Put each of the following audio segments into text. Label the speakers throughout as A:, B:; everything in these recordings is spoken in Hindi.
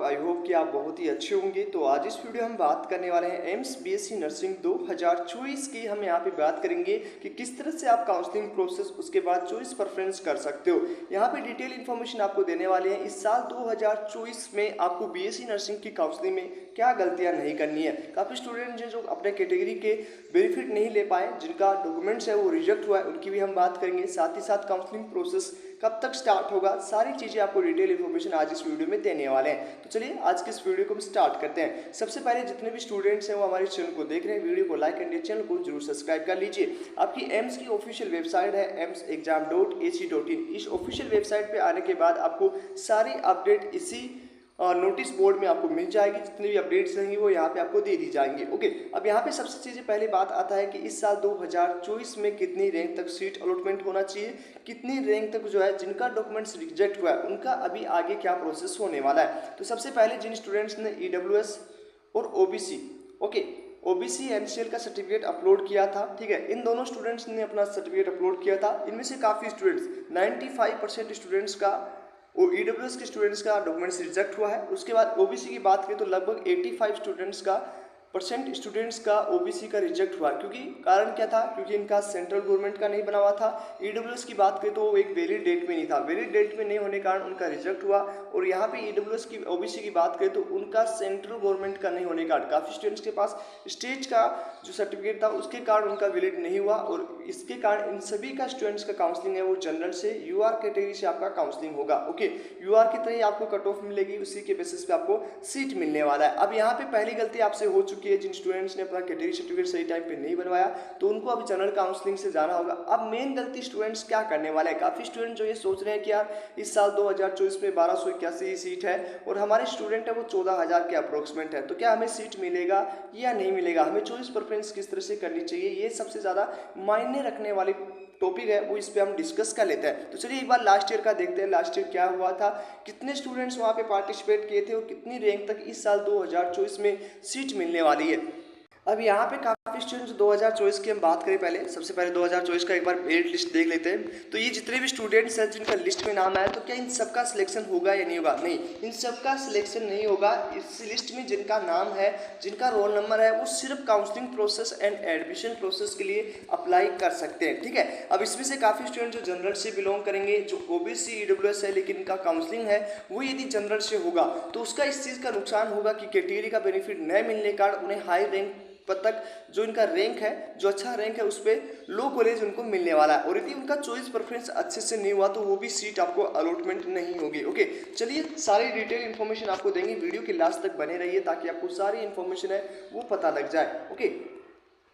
A: आई होप कि आप बहुत ही अच्छे होंगे। तो आज इस वीडियो हम बात करने वाले हैं एम्स बीएससी नर्सिंग 2024 की। हम यहाँ पे बात करेंगे कि किस तरह से आप काउंसलिंग प्रोसेस उसके बाद चॉइस प्रेफरेंस कर सकते हो। यहाँ पे डिटेल इन्फॉर्मेशन आपको देने वाले हैं। इस साल 2024 में आपको बीएससी नर्सिंग की काउंसलिंग में क्या गलतियाँ नहीं करनी है। काफ़ी स्टूडेंट हैं जो अपने कैटेगरी के बेनिफिट नहीं ले पाए, जिनका डॉक्यूमेंट्स है वो रिजेक्ट हुआ है, उनकी भी हम बात करेंगे। साथ ही साथ काउंसलिंग प्रोसेस कब तक स्टार्ट होगा, सारी चीज़ें आपको डिटेल इन्फॉर्मेशन आज इस वीडियो में देने वाले हैं। तो चलिए आज के इस वीडियो को हम स्टार्ट करते हैं। सबसे पहले जितने भी स्टूडेंट्स हैं वो हमारे चैनल को देख रहे हैं, वीडियो को लाइक एंड चैनल को जरूर सब्सक्राइब कर लीजिए। आपकी एम्स की ऑफिशियल वेबसाइट है emsexam.ac.in। इस ऑफिशियल वेबसाइट पे आने के बाद आपको सारी अपडेट इसी नोटिस बोर्ड में आपको मिल जाएगी। जितनी भी अपडेट्स रहेंगी वो यहाँ पे आपको दे दी जाएंगी। ओके, अब यहाँ पे सबसे चीज़ें पहले बात आता है कि इस साल 2024 में कितनी रैंक तक सीट अलॉटमेंट होना चाहिए, कितनी रैंक तक जो है जिनका डॉक्यूमेंट्स रिजेक्ट हुआ है उनका अभी आगे क्या प्रोसेस होने वाला है। तो सबसे पहले जिन स्टूडेंट्स ने EWS और OBC OBC NCL का सर्टिफिकेट अपलोड किया था, ठीक है, इन दोनों स्टूडेंट्स ने अपना सर्टिफिकेट अपलोड किया था। इनमें से काफ़ी स्टूडेंट्स 95% स्टूडेंट्स का वो EWS के स्टूडेंट्स का डॉक्यूमेंट्स रिजेक्ट हुआ है। उसके बाद OBC की बात करें तो लगभग 85 स्टूडेंट्स का OBC का रिजेक्ट हुआ। क्योंकि कारण क्या था, क्योंकि इनका सेंट्रल गवर्नमेंट का नहीं बना हुआ था। EWS की बात करें तो वो एक वैलिड डेट में नहीं था, वैलिड डेट में नहीं होने के कारण उनका रिजेक्ट हुआ। और यहाँ पे EWS की OBC की बात करें तो उनका सेंट्रल गवर्नमेंट का नहीं होने के कारण काफ़ी स्टूडेंट्स के पास स्टेज का जो सर्टिफिकेट था उसके कारण उनका वैलिड नहीं हुआ। और इसके कारण इन सभी का स्टूडेंट्स का काउंसलिंग है वो जनरल से UR कैटेगरी से आपका काउंसलिंग होगा। ओके, UR की तरह ही आपको कट ऑफ मिलेगी, उसी के बेसिस पे आपको सीट मिलने वाला है। अब यहाँ पे पहली गलती आपसे हो चुकी है, जिन स्टूडेंट्स ने अपना कैटेगरी सर्टिफिकेट सही टाइम पे नहीं बनवाया तो उनको अब जनरल काउंसलिंग से जाना होगा। अब मेन गलती स्टूडेंट्स क्या करने वाले हैं, काफ़ी स्टूडेंट जो ये सोच रहे हैं कि यार इस साल 2024 में 1281 सीट है और हमारे स्टूडेंट है वो 14,000 के अप्रोक्सीमेट है, तो क्या हमें सीट मिलेगा या नहीं मिलेगा, हमें चॉइस प्रेफरेंस किस तरह से करनी चाहिए, ये सबसे ज़्यादा मायने रखने वाली टॉपिक है, वो इस पे हम डिस्कस कर लेते हैं। तो चलिए एक बार लास्ट ईयर का देखते हैं, लास्ट ईयर क्या हुआ था, कितने स्टूडेंट्स वहाँ पे पार्टिसिपेट किए थे और कितनी रैंक तक इस साल 2024 में सीट मिलने वाली है। अब यहाँ पे काफ़ी स्टूडेंट्स 2024 की हम बात करें, पहले सबसे पहले 2024 का एक बार मेरिट लिस्ट देख लेते हैं। तो ये जितने भी स्टूडेंट्स हैं जिनका लिस्ट में नाम आया, तो क्या इन सबका सिलेक्शन होगा या नहीं होगा? नहीं, इन सबका सिलेक्शन नहीं होगा। इस लिस्ट में जिनका नाम है, जिनका रोल नंबर है, वो सिर्फ counselling process and admission process के लिए अप्लाई कर सकते हैं, ठीक है। अब इसमें से काफ़ी स्टूडेंट जो जनरल से बिलोंग करेंगे, जो OBC EWS है लेकिन इनका काउंसलिंग है वो यदि जनरल से होगा तो उसका इस चीज़ का नुकसान होगा कि कैटेगरी का बेनिफिट न मिलने के कारण उन्हें हाई रैंक पद तक जो इनका रैंक है, जो अच्छा रैंक है उस पर लो कॉलेज उनको मिलने वाला है। और यदि उनका चॉइस प्रेफरेंस अच्छे से नहीं हुआ तो वो भी सीट आपको अलॉटमेंट नहीं होगी। ओके, चलिए सारी डिटेल इन्फॉर्मेशन आपको देंगे, वीडियो के लास्ट तक बने रहिए ताकि आपको सारी इन्फॉर्मेशन है वो पता लग जाए। ओके,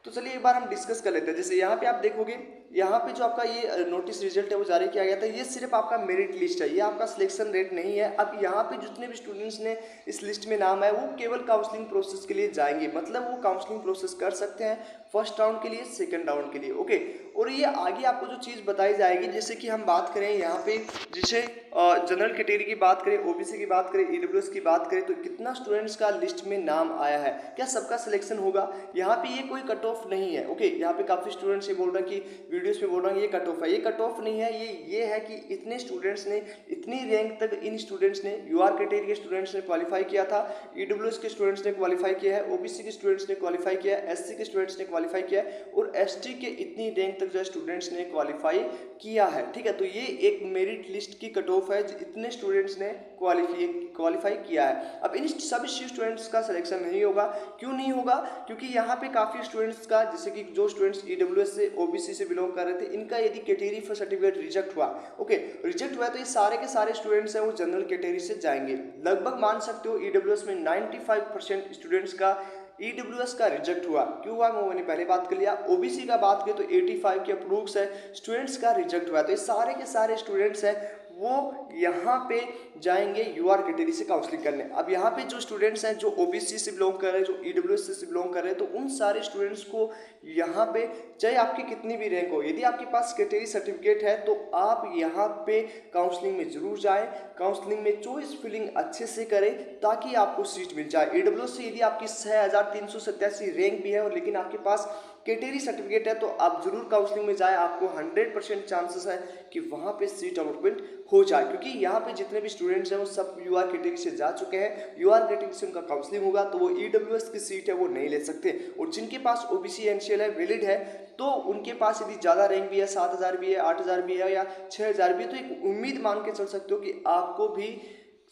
A: तो चलिए एक बार हम डिस्कस कर लेते हैं। जैसे यहाँ पे आप देखोगे, यहाँ पे जो आपका ये नोटिस रिजल्ट है वो जारी किया गया था, ये सिर्फ आपका मेरिट लिस्ट है, ये आपका सिलेक्शन रेट नहीं है। अब यहाँ पे जितने भी स्टूडेंट्स ने इस लिस्ट में नाम है वो केवल काउंसलिंग प्रोसेस के लिए जाएंगे, मतलब वो काउंसलिंग प्रोसेस कर सकते हैं फर्स्ट राउंड के लिए, सेकंड राउंड के लिए। ओके, और ये आगे आपको जो चीज़ बताई जाएगी, जैसे कि हम बात करें यहाँ पे, जैसे जनरल कैटेगरी की बात करें, OBC की बात करें, EWS की बात करें, तो कितना स्टूडेंट्स का लिस्ट में नाम आया है, क्या सबका सिलेक्शन होगा? यहाँ पे ये कोई कट ऑफ नहीं है। ओके, यहाँ पे काफ़ी स्टूडेंट्स ये बोल रहे हैं कि वीडियोस में बोल रहे हैं ये कट ऑफ है, ये कट ऑफ नहीं है। ये है कि इतने स्टूडेंट्स ने, इतनी रैंक तक इन स्टूडेंट्स ने, UR कैटेगरी के स्टूडेंट्स ने क्वालिफाई किया था, EWS के स्टूडेंट्स ने क्वालिफाई किया है, OBC के स्टूडेंट्स ने क्वालिफाई किया है, SC के स्टूडेंट्स ने क्वालिफाई किया है और ST के इतनी रैंक तक जो स्टूडेंट्स ने क्वालिफाई किया है, ठीक है। तो ये एक मेरिट लिस्ट की कट ऑफ है, इतने स्टूडेंट्स ने क्वालिफाई किया है। अब इन सभी स्टूडेंट्स का सिलेक्शन नहीं होगा। क्यों नहीं होगा? क्योंकि यहाँ पे काफ़ी स्टूडेंट्स का, जैसे कि जो स्टूडेंट्स EWS से, OBC से बिलोंग कर रहे थे, इनका यदि कैटेगरी फॉर सर्टिफिकेट रिजेक्ट हुआ, ओके, रिजेक्ट हुआ, तो ये सारे के सारे स्टूडेंट्स हैं वो जनरल कैटेगरी से जाएंगे। लगभग मान सकते हो EWS में 95% स्टूडेंट्स का EWS का रिजेक्ट हुआ। क्यों हुआ वो मैंने पहले बात कर लिया। OBC का बात करें तो 85 के अप्रोक्स है स्टूडेंट्स का रिजेक्ट हुआ। तो ये सारे के सारे स्टूडेंट्स हैं वो यहाँ पे जाएंगे UR कैटेगरी से काउंसलिंग करने। अब यहाँ पे जो स्टूडेंट्स हैं जो OBC से बिलोंग कर रहे हैं, जो EWS से बिलोंग कर रहे हैं, तो उन सारे स्टूडेंट्स को यहाँ पे, चाहे आपकी कितनी भी रैंक हो, यदि आपके पास कैटेगरी सर्टिफिकेट है तो आप यहाँ पे काउंसलिंग में जरूर जाएं, काउंसलिंग में चॉइस फिलिंग अच्छे से करें ताकि आपको सीट मिल जाए। EWS से यदि आपकी 6387 रैंक भी है और लेकिन आपके पास कैटेगरी सर्टिफिकेट है तो आप जरूर काउंसलिंग में जाए, आपको 100% चांसेस है कि वहाँ पे सीट अलॉटमेंट हो जाए, क्योंकि यहाँ पे जितने भी स्टूडेंट्स हैं वो सब यूआर कैटेगरी से जा चुके हैं। यूआर कैटेगरी से उनका काउंसलिंग होगा तो वो ईडब्ल्यूएस की सीट है वो नहीं ले सकते, और जिनके पास ओबीसी एनसीएल है, वैलिड है, तो उनके पास यदि ज़्यादा रैंक भी है, 7,000 भी है, 8,000 भी है या 6,000 भी है, तो एक उम्मीद मान के चल सकते हो कि आपको भी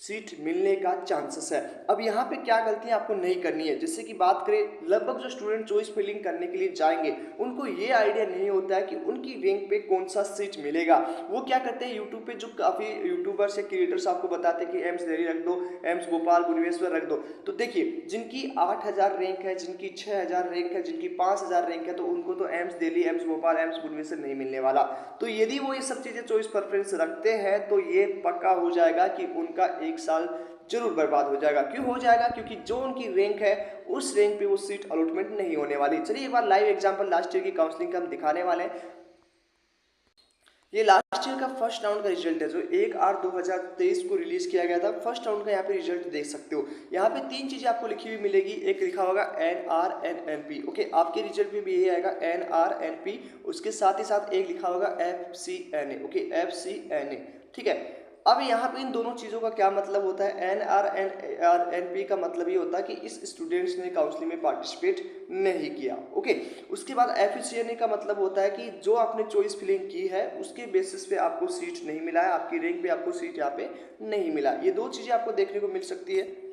A: सीट मिलने का चांसेस है। अब यहाँ पे क्या गलतियाँ आपको नहीं करनी है, जैसे कि बात करें लगभग जो स्टूडेंट चॉइस फिलिंग करने के लिए जाएंगे उनको ये आइडिया नहीं होता है कि उनकी रैंक पे कौन सा सीट मिलेगा। वो क्या करते हैं, यूट्यूब पे जो काफ़ी यूट्यूबर्स या क्रिएटर्स आपको बताते हैं कि एम्स दिल्ली रख दो, एम्स भोपाल भुवनेश्वर रख दो, तो देखिए जिनकी 8,000 रैंक है, जिनकी 6,000 रैंक है, जिनकी 5,000 रैंक है, तो उनको तो AIIMS Delhi, AIIMS Bhopal, AIIMS Bhubaneswar नहीं मिलने वाला। तो यदि वो ये सब चीज़ें चॉइस प्रेफरेंस रखते हैं तो ये पक्का हो जाएगा कि उनका एक साल जरूर बर्बाद हो जाएगा। क्यों हो जाएगा, क्योंकि जो उनकी रैंक है उस रैंक पे वो सीट अलॉटमेंट नहीं होने वाली। चलिए एक बार लाइव एग्जांपल लास्ट ईयर की काउंसलिंग का हम दिखाने वाले हैं। ये लास्ट ईयर का फर्स्ट राउंड का रिजल्ट है जो 1/8/2023 को रिलीज किया गया था। फर्स्ट राउंड का यहाँ पे रिजल्ट देख सकते हो। यहाँ पे 3 चीजें आपको लिखी हुई मिलेगी, एक लिखा होगा NRNNP, ओके, आपके रिजल्ट में भी ये आएगा NRNP, उसके साथ ही साथ एक लिखा होगा FCNA, ओके, FCNA, ठीक है। अब यहाँ पे इन दोनों चीज़ों का क्या मतलब होता है, NRNP का मतलब ये होता है कि इस स्टूडेंट्स ने काउंसलिंग में पार्टिसिपेट नहीं किया, ओके। उसके बाद FCNA का मतलब होता है कि जो आपने चॉइस फिलिंग की है उसके बेसिस पे आपको सीट नहीं मिला है, आपकी रैंक पे आपको सीट यहाँ पे नहीं मिला। ये 2 चीज़ें आपको देखने को मिल सकती है।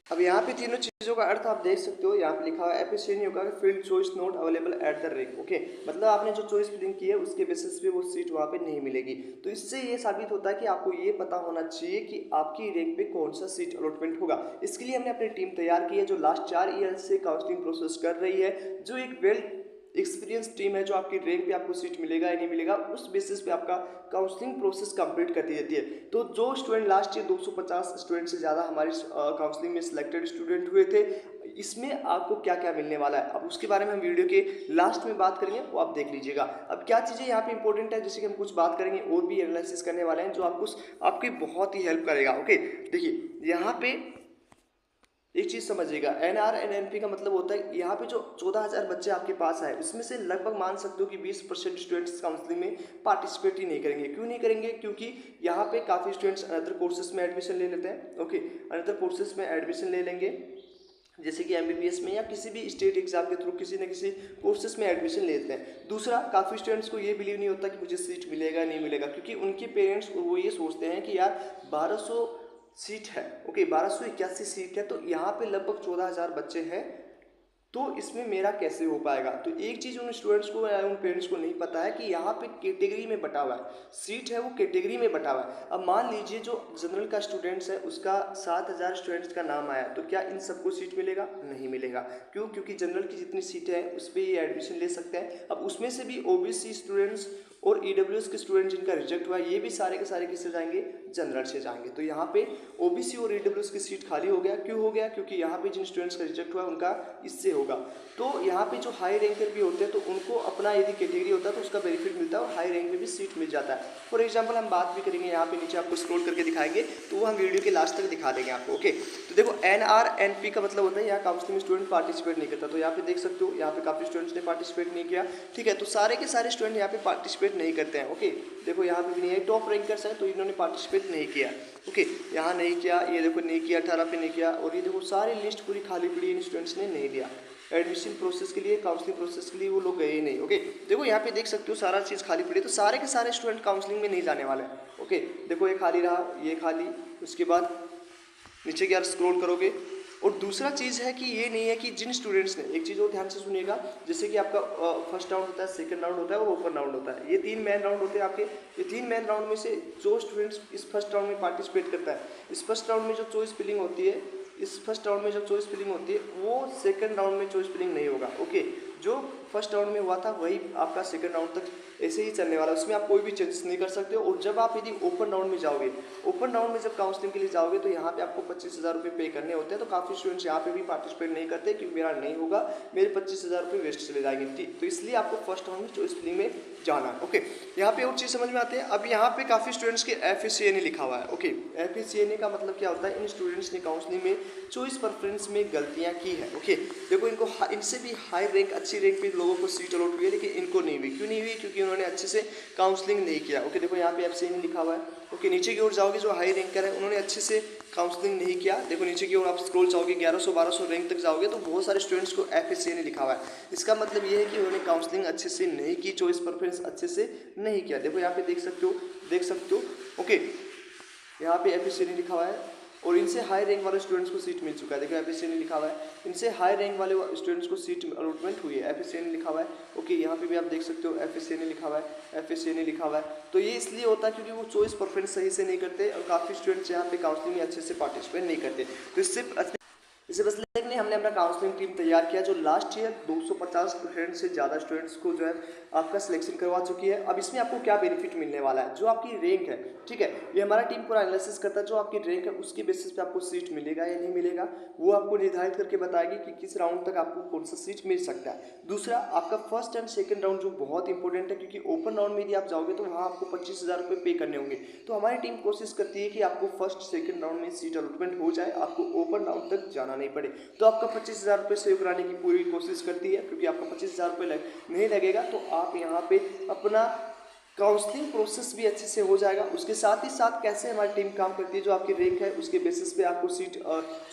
A: अब यहाँ पे तीनों चीज़ों का अर्थ आप देख सकते हो, यहाँ पे लिखा हुआ है FCNA होगा field choice not available at the rank, okay, मतलब आपने जो चॉइस फिलिंग की है उसके बेसिस पे वो सीट वहाँ पे नहीं मिलेगी। तो इससे ये साबित होता है कि आपको ये पता होना चाहिए कि आपकी रैंक पे कौन सा सीट अलॉटमेंट होगा। इसके लिए हमने अपनी टीम तैयार की है जो लास्ट 4 ईयर से काउंसलिंग प्रोसेस कर रही है, जो एक वेल एक्सपीरियंस टीम है, जो आपकी रैंक पे आपको सीट मिलेगा या नहीं मिलेगा उस बेसिस पे आपका काउंसलिंग प्रोसेस कंप्लीट करती रहती है। तो जो स्टूडेंट लास्ट ईयर 250 स्टूडेंट से ज़्यादा हमारी काउंसलिंग में सिलेक्टेड स्टूडेंट हुए थे, इसमें आपको क्या क्या मिलने वाला है अब उसके बारे में हम वीडियो के लास्ट में बात करेंगे, वो आप देख लीजिएगा। अब क्या चीज़ें यहाँ पे इंपॉर्टेंट है, जैसे कि हम कुछ बात करेंगे और भी एनालिसिस करने वाले हैं जो आपको आपकी बहुत ही हेल्प करेगा, ओके। देखिए यहाँ पे एक चीज़ समझिएगा, NRNNP का मतलब होता है यहाँ पे जो 14,000 बच्चे आपके पास आए उसमें से लगभग मान सकते हो कि 20% स्टूडेंट्स काउंसलिंग में पार्टिसिपेट ही नहीं करेंगे। क्यों नहीं करेंगे, क्योंकि यहाँ पे काफ़ी स्टूडेंट्स अनदर कोर्सेज में एडमिशन ले लेते हैं, ओके, अनदर कोर्सेज में एडमिशन ले लेंगे, जैसे कि MBBS में या किसी भी स्टेट एग्जाम के थ्रू किसी न किसी कोर्सेज में एडमिशन लेते हैं। दूसरा, काफ़ी स्टूडेंट्स को ये बिलीव नहीं होता कि मुझे सीट मिलेगा नहीं मिलेगा, क्योंकि उनके पेरेंट्स वो ये सोचते हैं कि यार 1200 सीट है, ओके, 1281 सीट है, तो यहाँ पे लगभग 14,000 बच्चे हैं, तो इसमें मेरा कैसे हो पाएगा। तो एक चीज़ उन स्टूडेंट्स को या उन पेरेंट्स को नहीं पता है कि यहाँ पे कैटेगरी में बटा हुआ है, सीट है वो कैटेगरी में बटा हुआ है। अब मान लीजिए जो जनरल का स्टूडेंट्स है उसका 7,000 स्टूडेंट्स का नाम आया, तो क्या इन सबको सीट मिलेगा, नहीं मिलेगा। क्यों, क्योंकि जनरल की जितनी सीटें हैं उस पर ये एडमिशन ले सकते हैं। अब उसमें से भी OBC स्टूडेंट्स और EWS के स्टूडेंट जिनका रिजेक्ट हुआ ये भी सारे के सारे किससे जाएंगे, जनरल से जाएंगे। तो यहाँ पे OBC और EWS की सीट खाली हो गया। क्यों हो गया, क्योंकि यहाँ पे जिन स्टूडेंट्स का रिजेक्ट हुआ उनका इससे होगा। तो यहाँ पे जो हाई रैंकर भी होते हैं तो उनको अपना यदि कैटेगरी होता है तो उसका बेनिफिट मिलता है और हाई रैंक में भी सीट मिल जाता है। फॉर एग्जाम्पल हम बात भी करेंगे, यहाँ पे नीचे आपको स्क्रॉल करके दिखाएंगे तो वो हम वीडियो के लास्ट तक दिखा देंगे आपको, ओके। तो देखो NRNP का मतलब होता है यहाँ काउंसलिंग में स्टूडेंट पार्टिसिपेट नहीं करता, तो यहाँ पे देख सकते हो यहाँ पे काफी स्टूडेंट्स ने पार्टिसिपेट नहीं किया, ठीक है। तो सारे के सारे स्टूडेंट यहाँ पे पार्टिसिपेट नहीं करते हैं, ओके। देखो यहाँ पे भी नहीं है, टॉप रैंकर्स हैं तो इन्होंने पार्टिसिपेट नहीं किया, ओके, यहाँ नहीं किया, ये देखो नहीं किया, 18 पे नहीं किया, और ये देखो सारी लिस्ट पूरी खाली पड़ी, इन स्टूडेंट्स ने नहीं दिया एडमिशन प्रोसेस के लिए, काउंसलिंग प्रोसेस के लिए वो लोग गए ही नहीं, ओके। देखो यहाँ पे देख सकते हो सारा चीज़ खाली पड़ी है, तो सारे के सारे स्टूडेंट काउंसलिंग में नहीं जाने वाले हैं, ओके। देखो ये खाली रहा, ये खाली, उसके बाद नीचे की यार स्क्रॉल करोगे। और दूसरा चीज़ है कि ये नहीं है कि जिन स्टूडेंट्स ने, एक चीज़ और ध्यान से सुनिएगा, जैसे कि आपका फर्स्ट राउंड होता है, सेकंड राउंड होता है और ओपन राउंड होता है, ये 3 मेन राउंड होते हैं आपके। ये 3 मेन राउंड में से जो स्टूडेंट्स इस फर्स्ट राउंड में पार्टिसिपेट करता है, इस फर्स्ट राउंड में जो चॉइस फिलिंग होती है, इस फर्स्ट राउंड में जो चॉइस फिलिंग होती है वो सेकंड राउंड में चॉइस फिलिंग नहीं होगा, ओके। जो फर्स्ट राउंड में हुआ था वही आपका सेकंड राउंड तक ऐसे ही चलने वाला है, उसमें आप कोई भी चेंजेस नहीं कर सकते। और जब आप यदि ओपन राउंड में जाओगे, ओपन राउंड में जब काउंसलिंग के लिए जाओगे तो यहाँ पे आपको 25,000 रुपये पे करने होते हैं। तो काफ़ी स्टूडेंट्स यहाँ पे भी पार्टिसिपेट नहीं करते कि मेरा नहीं होगा, मेरे 25,000 रुपये वेस्ट चले जाएंगे, ठीक। तो इसलिए आपको फर्स्ट राउंड में चॉइस फिलिंग में जाना है, ओके। यहाँ पे और चीज़ समझ में आते हैं। अब यहाँ पे काफ़ी स्टूडेंट्स के FCNA लिखा हुआ है, ओके। FCNA का मतलब क्या होता है, इन स्टूडेंट्स ने काउंसलिंग में चॉइस प्रेफरेंस में गलतियाँ की है, ओके। देखो इनको इनसे भी हाई रैंक अच्छी रैंक पे लोगों को सीट अलॉट हुई है, लेकिन इनको नहीं हुई। क्यों नहीं हुई? क्योंकि उन्होंने अच्छे से काउंसलिंग नहीं किया। ओके, देखो यहाँ पे FCNE लिखा हुआ है। ओके, नीचे की ओर जाओगे, जो हाई रैंकर है उन्होंने अच्छे से काउंसलिंग नहीं किया। देखो नीचे की ओर आप स्क्रॉल जाओगे, 1100-1200 रैंक तक जाओगे तो बहुत सारे स्टूडेंट्स को FSCNE लिखा हुआ है। इसका मतलब ये है कि उन्होंने काउंसलिंग अच्छे से नहीं की, चॉइस प्रेफरेंस अच्छे से नहीं किया। देखो यहाँ पे देख सकते हो। ओके, यहाँ पे FSCNE लिखा हुआ है और इनसे हाई रैंक वाले स्टूडेंट्स को सीट मिल चुका है। देखो FSCNE लिखा हुआ है, इनसे हाई रैंक वाले स्टूडेंट्स को सीट अलॉटमेंट हुई है। FSCNE लिखा हुआ है। ओके, यहाँ पे भी आप देख सकते हो FSCNE लिखा हुआ है, FSCNE लिखा हुआ है। तो ये इसलिए होता है क्योंकि वो चॉइस प्रेफरेंस सही से नहीं करते और काफ़ी स्टूडेंट्स यहाँ पे काउंसलिंग में अच्छे से पार्टिसिपेट नहीं करते। तो इससे बस लेकिन हमने अपना काउंसलिंग टीम तैयार किया जो लास्ट ईयर 250 स्टूडेंट से ज़्यादा स्टूडेंट्स को जो है आपका सिलेक्शन करवा चुकी है। अब इसमें आपको क्या बेनिफिट मिलने वाला है, जो आपकी रैंक है, ठीक है, ये हमारा टीम पूरा एनालिसिस करता है। जो आपकी रैंक है उसके बेसिस पे आपको सीट मिलेगा या नहीं मिलेगा, वो आपको निर्धारित करके बताएगी कि किस राउंड तक आपको कौन सा सीट मिल सकता है। दूसरा, आपका फर्स्ट एंड सेकंड राउंड जो बहुत इंपॉर्टेंट है, क्योंकि ओपन राउंड में यदि आप जाओगे तो वहाँ आपको 25,000 रुपये पे करने होंगे। तो हमारी टीम कोशिश करती है कि आपको फर्स्ट सेकंड राउंड में सीट अलॉटमेंट हो जाए, आपको ओपन राउंड तक जाना नहीं पड़े। तो आपका 25,000 रुपये सेव कराने की पूरी कोशिश करती है, क्योंकि आपका 25,000 रुपये नहीं लगेगा तो आप यहाँ पे अपना काउंसलिंग प्रोसेस भी अच्छे से हो जाएगा। उसके साथ ही साथ कैसे हमारी टीम काम करती है, जो आपकी रैंक है उसके बेसिस पे आपको सीट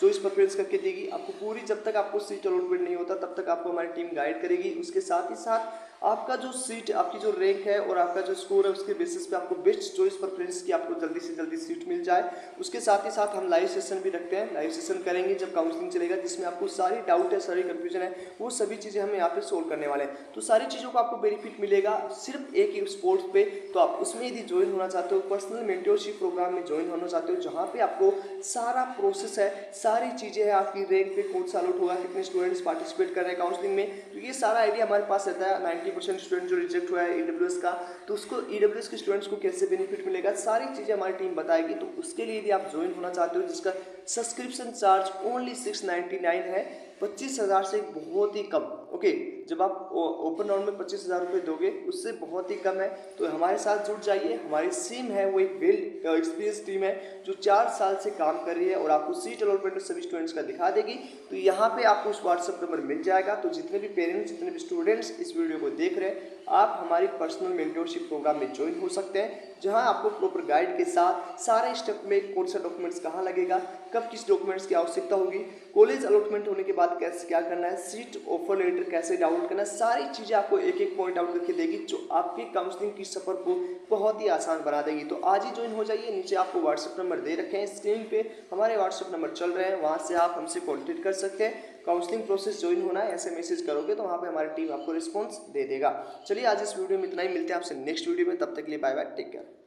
A: चॉइस प्रेफरेंस करके देगी। आपको पूरी, जब तक आपको सीट अलॉटमेंट नहीं होता तब तक आपको हमारी टीम गाइड करेगी। उसके साथ ही साथ आपका जो सीट, आपकी जो रैंक है और आपका जो स्कोर है उसके बेसिस पे आपको बेस्ट चॉइस प्रेफरेंस की आपको जल्दी से जल्दी सीट मिल जाए। उसके साथ ही साथ हम लाइव सेशन भी रखते हैं, लाइव सेशन करेंगे जब काउंसलिंग चलेगा, जिसमें आपको सारी डाउट है, सारी कंफ्यूजन है, वो सभी चीज़ें हम यहाँ पे सोल्व करने वाले हैं। तो सारी चीज़ों को आपको बेनिफिट मिलेगा सिर्फ एक ही स्पोर्ट्स पे। तो आप उसमें यदि ज्वाइन होना चाहते हो, पर्सनल मेंटरशिप प्रोग्राम में ज्वाइन होना चाहते हो, जहाँ पे आपको सारा प्रोसेस है, सारी चीज़ें हैं, आपकी रैंक पे कौन सा अलॉट होगा, कितने स्टूडेंट्स पार्टिसिपेट कर रहे हैं काउंसलिंग में, तो ये सारा आइडिया हमारे पास रहता है। 90% स्टूडेंट जो रिजेक्ट हुआ है EWS का, तो उसको EWS के स्टूडेंट्स को कैसे बेनिफिट मिलेगा, सारी चीज़ें हमारी टीम बताएगी। तो उसके लिए यदि आप ज्वाइन होना चाहते हो, जिसका सब्सक्रिप्शन चार्ज ओनली 699 है, 25,000 से बहुत ही कम। ओके, जब आप ओपन राउंड में 25,000 रुपये दोगे उससे बहुत ही कम है। तो हमारे साथ जुड़ जाइए। हमारी टीम है वो एक वेल एक्सपीरियंस टीम है जो 4 साल से काम कर रही है और आपको सीट अलॉटमेंट सभी स्टूडेंट्स का दिखा देगी। तो यहाँ पे आपको उस व्हाट्सएप नंबर मिल जाएगा। तो जितने भी पेरेंट्स, जितने भी स्टूडेंट्स इस वीडियो को देख रहे हैं, आप हमारी पर्सनल मेंटरशिप प्रोग्राम में ज्वाइन हो सकते हैं, जहां आपको प्रॉपर गाइड के साथ सारे स्टेप में कौन सा डॉक्यूमेंट्स कहाँ लगेगा, कब किस डॉक्यूमेंट्स की आवश्यकता होगी, कॉलेज अलॉटमेंट होने के बाद कैसे क्या करना है, सीट ऑफर लेटर कैसे डाउनलोड करना है, सारी चीज़ें आपको एक एक पॉइंट आउट करके देगी, जो आपके काउंसलिंग की सफ़र को बहुत ही आसान बना देगी। तो आज ही ज्वाइन हो जाइए। नीचे आपको व्हाट्सएप नंबर दे रखे हैं, स्क्रीन पे हमारे व्हाट्सएप नंबर चल रहे हैं, वहाँ से आप हमसे कॉन्टेक्ट कर सकते हैं। काउंसलिंग प्रोसेस ज्वाइन होना है ऐसे मैसेज करोगे तो वहाँ पे हमारी टीम आपको रिस्पॉन्स दे देगा। चलिए आज इस वीडियो में इतना ही, मिलते हैं आपसे नेक्स्ट वीडियो में, तब तक के लिए बाय बाय, टेक केयर।